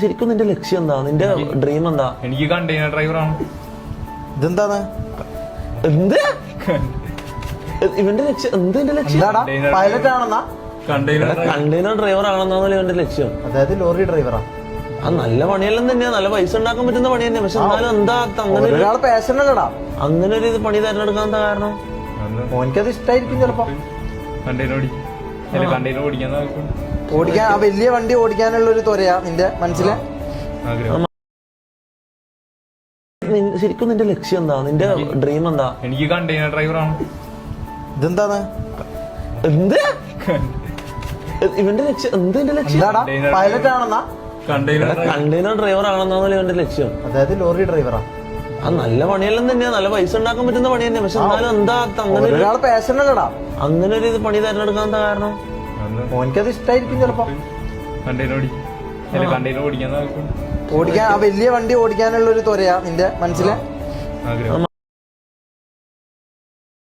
ശരിക്കും നിന്റെ ലക്ഷ്യം എന്താ? നിന്റെ ഡ്രീം എന്താ? എനിക്ക് കണ്ടെയ്നർ ഡ്രൈവറാണ്. ഇതെന്താണ്? എന്ത് ഇവന്റെ ലക്ഷ്യം? എന്ത് എന്റെ ലക്ഷ്യം? പൈലറ്റ് ആണെന്നാ? കണ്ടെയ്നർ ഡ്രൈവർ ആണെന്നാണല്ലോ ഇവന്റെ ലക്ഷ്യം. അതായത് ലോറി ഡ്രൈവറാ. അത് നല്ല പണിയെല്ലാം തന്നെയാ, നല്ല പൈസ ഉണ്ടാക്കാൻ പറ്റുന്ന പണി തന്നെ. പക്ഷെ എന്നാലും എന്താ അങ്ങനെ ഒരാളെ പാഷൻ അല്ലടാ അങ്ങനെ ഒരു പണി തെരഞ്ഞെടുക്കാൻ എന്താ കാരണം? ഓനിക്കത് ഇഷ്ടായിരിക്കും ചിലപ്പോ. കണ്ടെയ്നർ ഓടിക്കാൻ ആ വലിയ വണ്ടി ഓടിക്കാനുള്ള ഒരു ത്വരയാ നിന്റെ മനസ്സിലെ. ശരിക്കും നിന്റെ ലക്ഷ്യം എന്താ? നിന്റെ ഡ്രീം എന്താ? എനിക്ക് കണ്ടെയ്നർ ഡ്രൈവറാണ്. ഇതെന്താണ്? എന്ത് ഇവന്റെ ലക്ഷ്യം? എന്ത് എന്റെ ലക്ഷ്യം? പൈലറ്റ് ആണെന്നാ? കണ്ടെയ്നർ ഡ്രൈവർ ആണെന്നാണല്ലോ ഇവന്റെ ലക്ഷ്യം. അതായത് ലോറി ഡ്രൈവറാ. അത് നല്ല പണിയെല്ലാം തന്നെയാ, നല്ല പൈസ ഉണ്ടാക്കാൻ പറ്റുന്ന പണി തന്നെ. പക്ഷെ എന്നാലും എന്താ അങ്ങനെ ഒരാളെ പാഷൻ അല്ലടാ അങ്ങനെ ഒരു പണി തെരഞ്ഞെടുക്കാൻ എന്താ കാരണം? ഓനിക്കത് ഇഷ്ടായിരിക്കും ചിലപ്പോ. കണ്ടെയ്നർ ഓടിക്കാൻ ആ വലിയ വണ്ടി ഓടിക്കാനുള്ള ഒരു ത്വരയാ നിന്റെ മനസ്സിലെ.